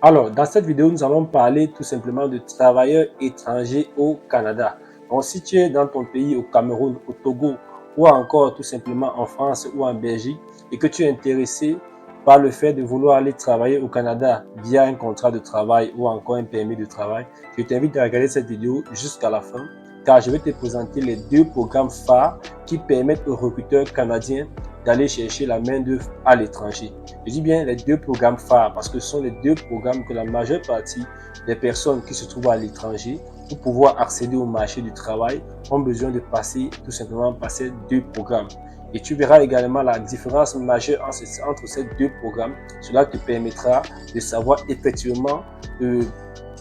Alors, dans cette vidéo, nous allons parler tout simplement de travailleurs étrangers au Canada. Donc, si tu es dans ton pays, au Cameroun, au Togo, ou encore tout simplement en France ou en Belgique, et que tu es intéressé par le fait de vouloir aller travailler au Canada via un contrat de travail ou encore un permis de travail, je t'invite à regarder cette vidéo jusqu'à la fin, car je vais te présenter les deux programmes phares qui permettent aux recruteurs canadiens d'aller chercher la main-d'œuvre à l'étranger. Je dis bien les deux programmes phares parce que ce sont les deux programmes que la majeure partie des personnes qui se trouvent à l'étranger pour pouvoir accéder au marché du travail ont besoin de passer tout simplement par ces deux programmes. Et tu verras également la différence majeure entre ces deux programmes. Cela te permettra de savoir effectivement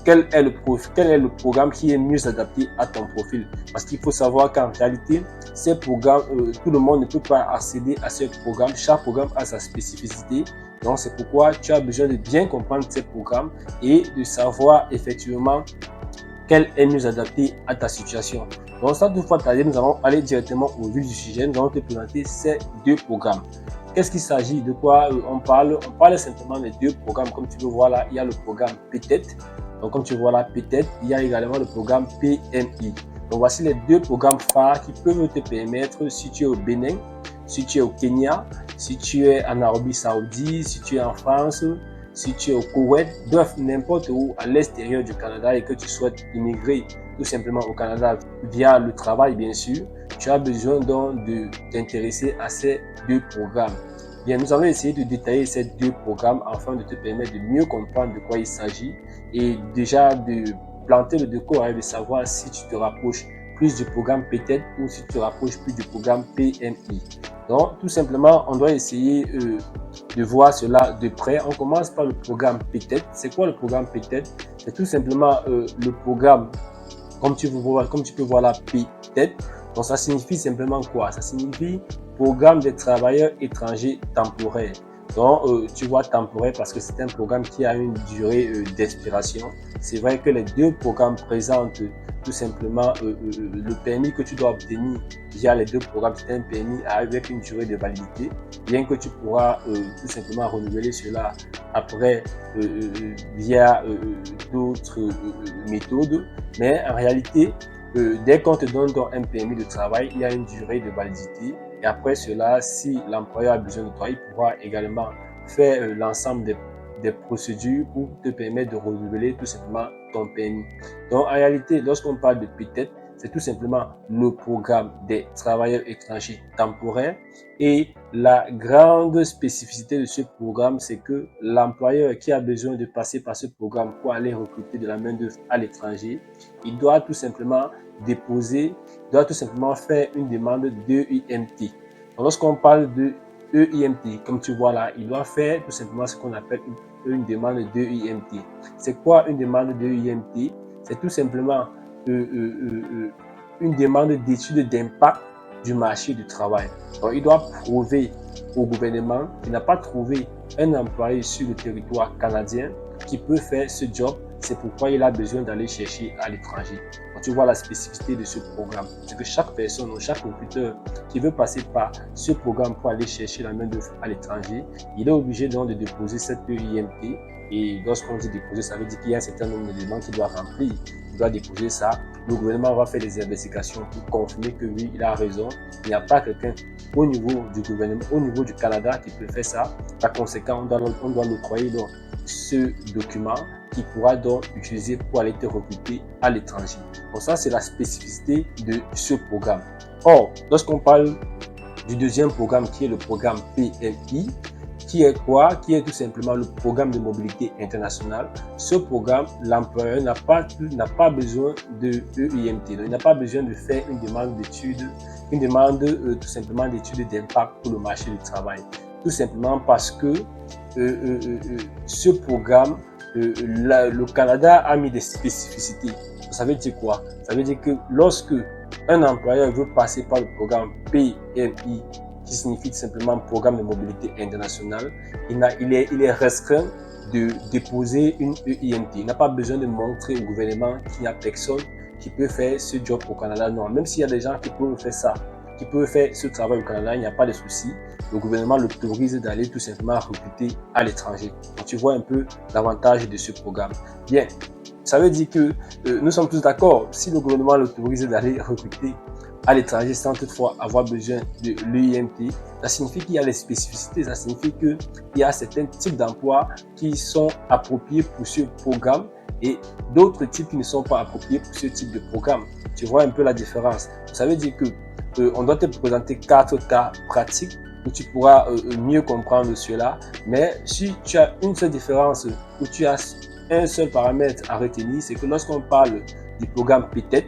quel est le programme qui est mieux adapté à ton profil. Parce qu'il faut savoir qu'en réalité, ces programmes, tout le monde ne peut pas accéder à ces programmes. Chaque programme a sa spécificité. Donc, c'est pourquoi tu as besoin de bien comprendre ces programmes et de savoir effectivement quel est mieux adapté à ta situation. Donc, sans toutefois tarder, nous allons aller directement au vif du sujet. Nous allons te présenter ces deux programmes. Qu'est-ce qu'il s'agit? De quoi on parle? On parle simplement des deux programmes. Comme tu peux voir là, il y a le programme PTET. Donc, comme tu vois là, PTET, il y a également le programme PMI. Donc, voici les deux programmes phares qui peuvent te permettre, si tu es au Bénin, si tu es au Kenya, si tu es en Arabie Saoudite, si tu es en France, si tu es au Koweït, bref, n'importe où à l'extérieur du Canada et que tu souhaites immigrer tout simplement au Canada via le travail, bien sûr, tu as besoin donc de t'intéresser à ces deux programmes. Bien, nous allons essayer de détailler ces deux programmes afin de te permettre de mieux comprendre de quoi il s'agit et déjà de planter le décor et de savoir si tu te rapproches plus du programme PTET ou si tu te rapproches plus du programme PMI. Donc, tout simplement, on doit essayer de voir cela de près. On commence par le programme PTET. C'est quoi le programme PTET? C'est tout simplement le programme, comme tu peux voir là, PTET. Donc, ça signifie simplement quoi? Ça signifie Programme des travailleurs étrangers temporaires. Donc, tu vois temporaire parce que c'est un programme qui a une durée d'expiration. C'est vrai que les deux programmes présentent tout simplement le permis que tu dois obtenir via les deux programmes. C'est un permis avec une durée de validité, bien que tu pourras tout simplement renouveler cela après via d'autres méthodes. Mais en réalité, dès qu'on te donne un permis de travail, il y a une durée de validité. Et après cela, si l'employeur a besoin de toi, il pourra également faire l'ensemble des procédures pour te permettre de renouveler tout simplement ton permis. Donc, en réalité, lorsqu'on parle de PTET, c'est tout simplement le programme des travailleurs étrangers temporaires. Et la grande spécificité de ce programme, c'est que l'employeur qui a besoin de passer par ce programme pour aller recruter de la main-d'œuvre à l'étranger, il doit tout simplement faire une demande d'EIMT. Lorsqu'on parle de EIMT, comme tu vois là, il doit faire tout simplement ce qu'on appelle une demande d'EIMT. C'est quoi une demande d'EIMT? C'est tout simplement une demande d'étude d'impact du marché du travail. Donc, il doit prouver au gouvernement qu'il n'a pas trouvé un employé sur le territoire canadien qui peut faire ce job. C'est pourquoi il a besoin d'aller chercher à l'étranger. Donc, tu vois la spécificité de ce programme. C'est que chaque personne ou chaque recruteur qui veut passer par ce programme pour aller chercher la main-d'œuvre à l'étranger, il est obligé donc de déposer cette EIMT. Et lorsqu'on dit déposer, ça veut dire qu'il y a un certain nombre de demandes qu'il doit remplir. Il doit déposer ça. Le gouvernement va faire des investigations pour confirmer que oui, il a raison. Il n'y a pas quelqu'un au niveau du gouvernement, au niveau du Canada qui peut faire ça. Par conséquent, on doit l'octroyer donc ce document qui pourra donc utiliser pour aller te recruter à l'étranger. Donc ça, c'est la spécificité de ce programme. Or, lorsqu'on parle du deuxième programme qui est le programme PMI, qui est quoi? Qui est tout simplement le programme de mobilité internationale. Ce programme, l'employeur n'a pas besoin de EIMT. Donc, il n'a pas besoin de faire une demande d'études, tout simplement d'études d'impact pour le marché du travail. Tout simplement parce que ce programme, le Canada a mis des spécificités. Ça veut dire quoi? Ça veut dire que lorsque un employeur veut passer par le programme PMI, qui signifie simplement Programme de mobilité internationale, il est restreint de déposer une EIMT. Il n'a pas besoin de montrer au gouvernement qu'il n'y a personne qui peut faire ce job au Canada. Non, même s'il y a des gens qui peuvent faire ça, qui peut faire ce travail au Canada, il n'y a pas de souci. Le gouvernement l'autorise d'aller tout simplement recruter à l'étranger. Donc, tu vois un peu l'avantage de ce programme. Bien, ça veut dire que nous sommes tous d'accord. Si le gouvernement l'autorise d'aller recruter à l'étranger sans toutefois avoir besoin de l'EIMT, ça signifie qu'il y a les spécificités, ça signifie qu'il y a certains types d'emplois qui sont appropriés pour ce programme et d'autres types qui ne sont pas appropriés pour ce type de programme. Tu vois un peu la différence. Ça veut dire que on doit te présenter 4 cas pratiques où tu pourras mieux comprendre cela. Mais si tu as une seule différence, où tu as un seul paramètre à retenir, c'est que lorsqu'on parle du programme PTET,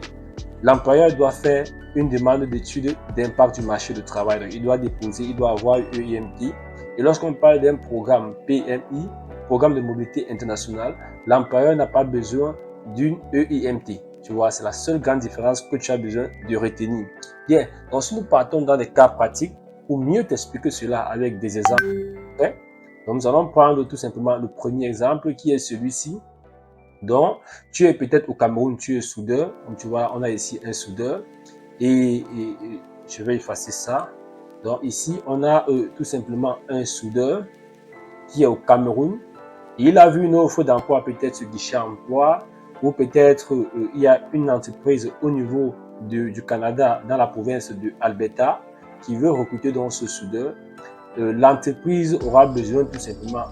l'employeur doit faire une demande d'étude d'impact du marché du travail. Donc, il doit déposer, il doit avoir EIMT. Et lorsqu'on parle d'un programme PMI, programme de mobilité internationale, l'employeur n'a pas besoin d'une EIMT. Tu vois, c'est la seule grande différence que tu as besoin de retenir. Bien, donc si nous partons dans des cas pratiques, pour mieux t'expliquer cela avec des exemples, donc nous allons prendre tout simplement le premier exemple qui est celui-ci. Donc, tu es peut-être au Cameroun, tu es soudeur. Donc, tu vois, on a ici un soudeur. Et je vais effacer ça. Donc, ici, on a tout simplement un soudeur qui est au Cameroun. Et il a vu une offre d'emploi peut-être sur Guichet Emploi ou peut-être il y a une entreprise au niveau du Canada dans la province de Alberta qui veut recruter dans ce soudeur. L'entreprise aura besoin tout simplement,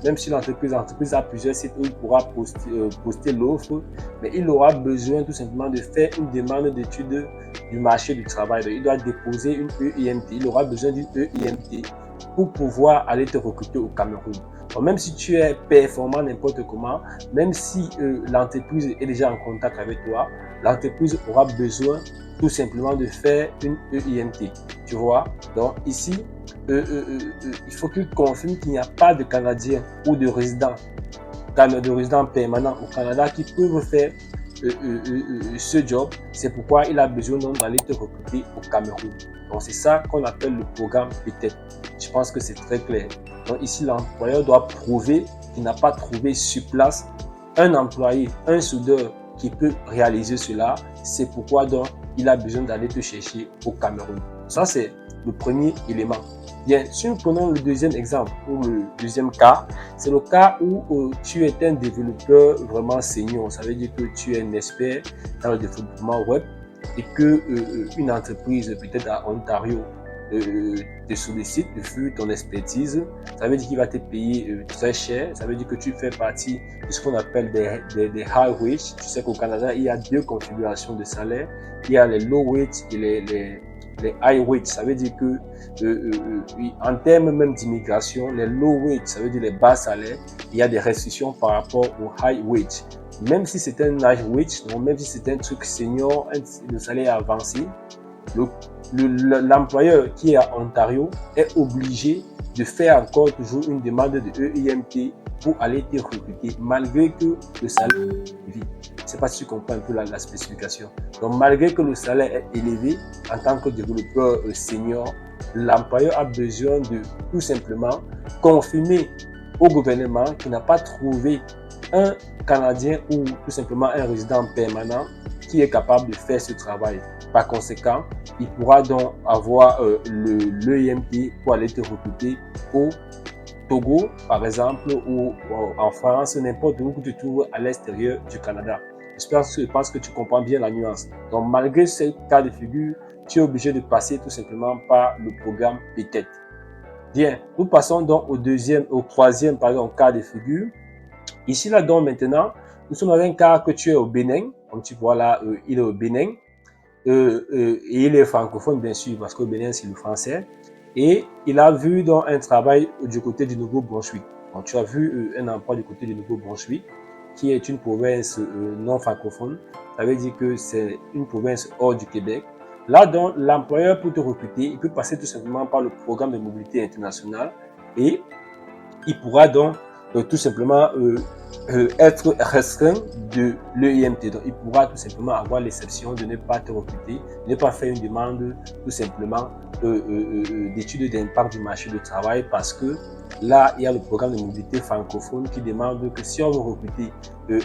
même si l'entreprise a plusieurs sites où il pourra poster l'offre, mais il aura besoin tout simplement de faire une demande d'étude du marché du travail. Donc, il doit déposer une EIMT, il aura besoin d'une EIMT pour pouvoir aller te recruter au Cameroun. Donc, même si tu es performant n'importe comment, même si l'entreprise est déjà en contact avec toi, l'entreprise aura besoin tout simplement de faire une EIMT. Tu vois? Donc ici, il faut qu'il confirme qu'il n'y a pas de Canadiens ou de résidents permanents au Canada qui peuvent faire ce job. C'est pourquoi il a besoin d'aller te recruter au Cameroun. Donc c'est ça qu'on appelle le programme PTET. Je pense que c'est très clair. Donc ici, l'employeur doit prouver qu'il n'a pas trouvé sur place un employé, un soudeur qui peut réaliser cela. C'est pourquoi donc il a besoin d'aller te chercher au Cameroun. Ça, c'est le premier élément. Bien, si nous prenons le deuxième exemple ou le deuxième cas, c'est le cas où tu es un développeur vraiment senior. Ça veut dire que tu es un expert dans le développement web et que une entreprise peut-être à Ontario te sollicite, te fuit ton expertise. Ça veut dire qu'il va te payer très cher. Ça veut dire que tu fais partie de ce qu'on appelle des high wage. Tu sais qu'au Canada, il y a deux configurations de salaire. Il y a les low wage et les high wage. Ça veut dire que en termes même d'immigration, les low wage, ça veut dire les bas salaires, il y a des restrictions par rapport au high wage. Même si c'est un high wage, donc même si c'est un truc senior, le salaire avancé, l'employeur qui est à Ontario est obligé de faire encore toujours une demande de EIMT pour aller te recruter, malgré que le salaire est élevé. Je ne sais pas si tu comprends un peu la spécification. Donc, malgré que le salaire est élevé en tant que développeur senior, l'employeur a besoin de tout simplement confirmer au gouvernement qu'il n'a pas trouvé un Canadien ou tout simplement un résident permanent qui est capable de faire ce travail. Par conséquent, il pourra donc avoir l'EIMT pour aller te recruter au Togo, par exemple, ou en France, n'importe où que tu trouves à l'extérieur du Canada. Je pense que tu comprends bien la nuance. Donc, malgré ce cas de figure, tu es obligé de passer tout simplement par le programme PTET. Bien, nous passons donc au troisième, par exemple, cas de figure. Ici, là, donc, maintenant, nous sommes dans un cas que tu es au Bénin. Comme tu vois là, il est au Bénin. Et il est francophone, bien sûr, parce qu'au Bénin, c'est le français. Et il a vu donc un travail du côté du Nouveau-Brunswick. Donc, tu as vu un emploi du côté du Nouveau-Brunswick, qui est une province non francophone. Ça veut dire que c'est une province hors du Québec. Là, donc, l'employeur peut te recruter. Il peut passer tout simplement par le programme de mobilité internationale et il pourra donc tout simplement être restreint de l'EIMT. Donc, il pourra tout simplement avoir l'exception de ne pas te recruter, ne pas faire une demande tout simplement d'étude d'impact du marché du travail parce que là, il y a le programme de mobilité francophone qui demande que si on veut recruter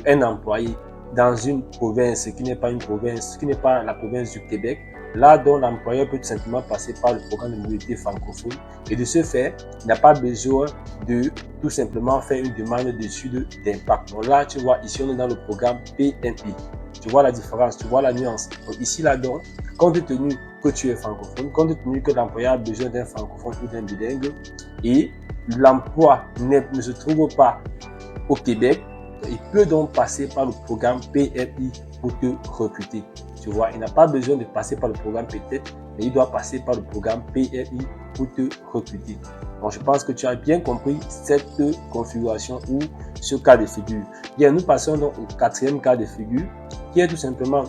un employé dans une province qui n'est pas la province du Québec, là dont l'employeur peut tout simplement passer par le programme de mobilité francophone. Et de ce fait, il n'a pas besoin de tout simplement faire une demande d'étude d'impact. Donc là, tu vois, ici, on est dans le programme PMI. Tu vois la différence, tu vois la nuance. Donc ici, là, donc, compte tenu que tu es francophone, compte tenu que l'employeur a besoin d'un francophone ou d'un bilingue, et l'emploi ne se trouve pas au Québec, il peut donc passer par le programme PMI pour te recruter. Tu vois, il n'a pas besoin de passer par le programme peut-être, mais il doit passer par le programme PMI pour te recruter. Donc, je pense que tu as bien compris cette configuration ou ce cas de figure. Bien, nous passons donc au quatrième cas de figure, qui est tout simplement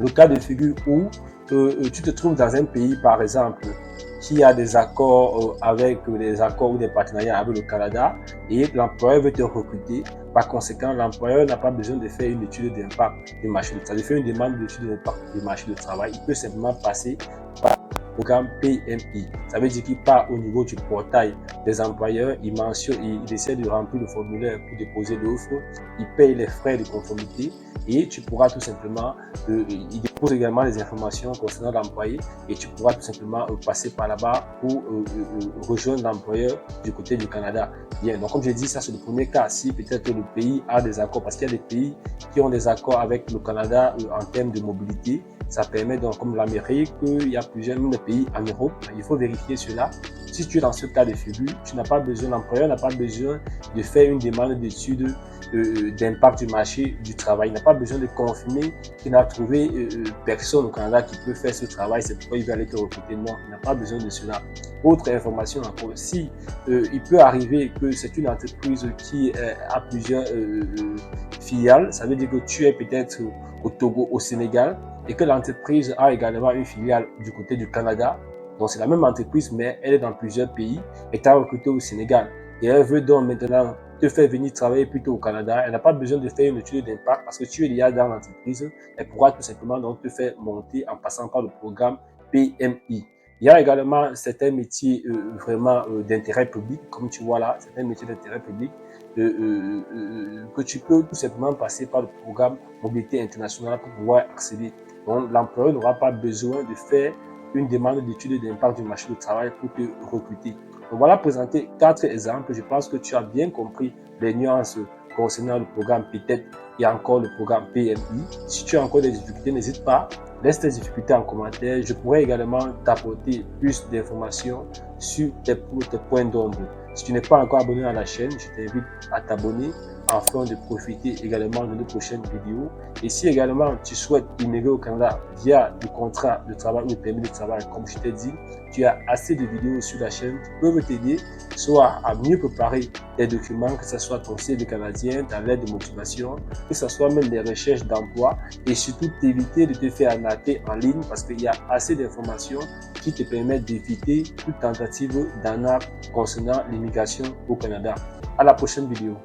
le cas de figure où tu te trouves dans un pays, par exemple, qui a des accords avec des accords ou des partenariats avec le Canada et l'employeur veut te recruter. Par conséquent, l'employeur n'a pas besoin de faire une étude d'impact du marché de travail, de faire une demande d'étude d'impact du marché de travail. Il peut simplement passer par le programme PMI. Ça veut dire qu'il part au niveau du portail des employeurs, il mentionne, il essaie de remplir le formulaire pour déposer l'offre, il paye les frais de conformité et tu pourras tout simplement, il dépose également les informations concernant l'employé et tu pourras tout simplement passer par là-bas pour rejoindre l'employeur du côté du Canada. Bien, donc comme j'ai dit, ça c'est le premier cas. Si peut-être le pays a des accords, parce qu'il y a des pays qui ont des accords avec le Canada en termes de mobilité, ça permet donc, comme l'Amérique, il y a plusieurs pays en Europe, il faut vérifier cela. Si tu es dans ce cas de figure, tu n'as pas besoin, l'employeur n'a pas besoin de faire une demande d'étude d'impact du marché du travail. Il n'a pas besoin de confirmer qu'il n'a trouvé personne au Canada qui peut faire ce travail, c'est pourquoi il va aller te recruter. Non, il n'a pas besoin de cela. Autre information encore, si il peut arriver que c'est une entreprise qui a plusieurs filiales, ça veut dire que tu es peut-être au Togo, au Sénégal, et que l'entreprise a également une filiale du côté du Canada. Donc c'est la même entreprise, mais elle est dans plusieurs pays et tu as recruté au Sénégal. Et elle veut donc maintenant te faire venir travailler plutôt au Canada. Elle n'a pas besoin de faire une étude d'impact parce que tu es déjà dans l'entreprise. Elle pourra tout simplement donc te faire monter en passant par le programme PMI. Il y a également certains métiers vraiment d'intérêt public, comme tu vois là, certains métiers d'intérêt public que tu peux tout simplement passer par le programme Mobilité internationale pour pouvoir accéder. Donc, l'employeur n'aura pas besoin de faire une demande d'étude d'impact du marché du travail pour te recruter. Donc, voilà présenté 4 exemples. Je pense que tu as bien compris les nuances concernant le programme PTET et encore le programme PMI. Si tu as encore des difficultés, n'hésite pas. Laisse tes difficultés en commentaire. Je pourrais également t'apporter plus d'informations sur tes points d'ombre. Si tu n'es pas encore abonné à la chaîne, je t'invite à t'abonner afin de profiter également de nos prochaines vidéos. Et si également tu souhaites immigrer au Canada via le contrat de travail ou le permis de travail, comme je t'ai dit, tu as assez de vidéos sur la chaîne qui peuvent t'aider soit à mieux préparer tes documents, que ce soit ton CV canadien, ta lettre de motivation, que ce soit même des recherches d'emploi et surtout t'éviter de te faire arnaquer en ligne parce qu'il y a assez d'informations qui te permettent d'éviter toute tentative d'arnaque concernant l'immigration au Canada. À la prochaine vidéo.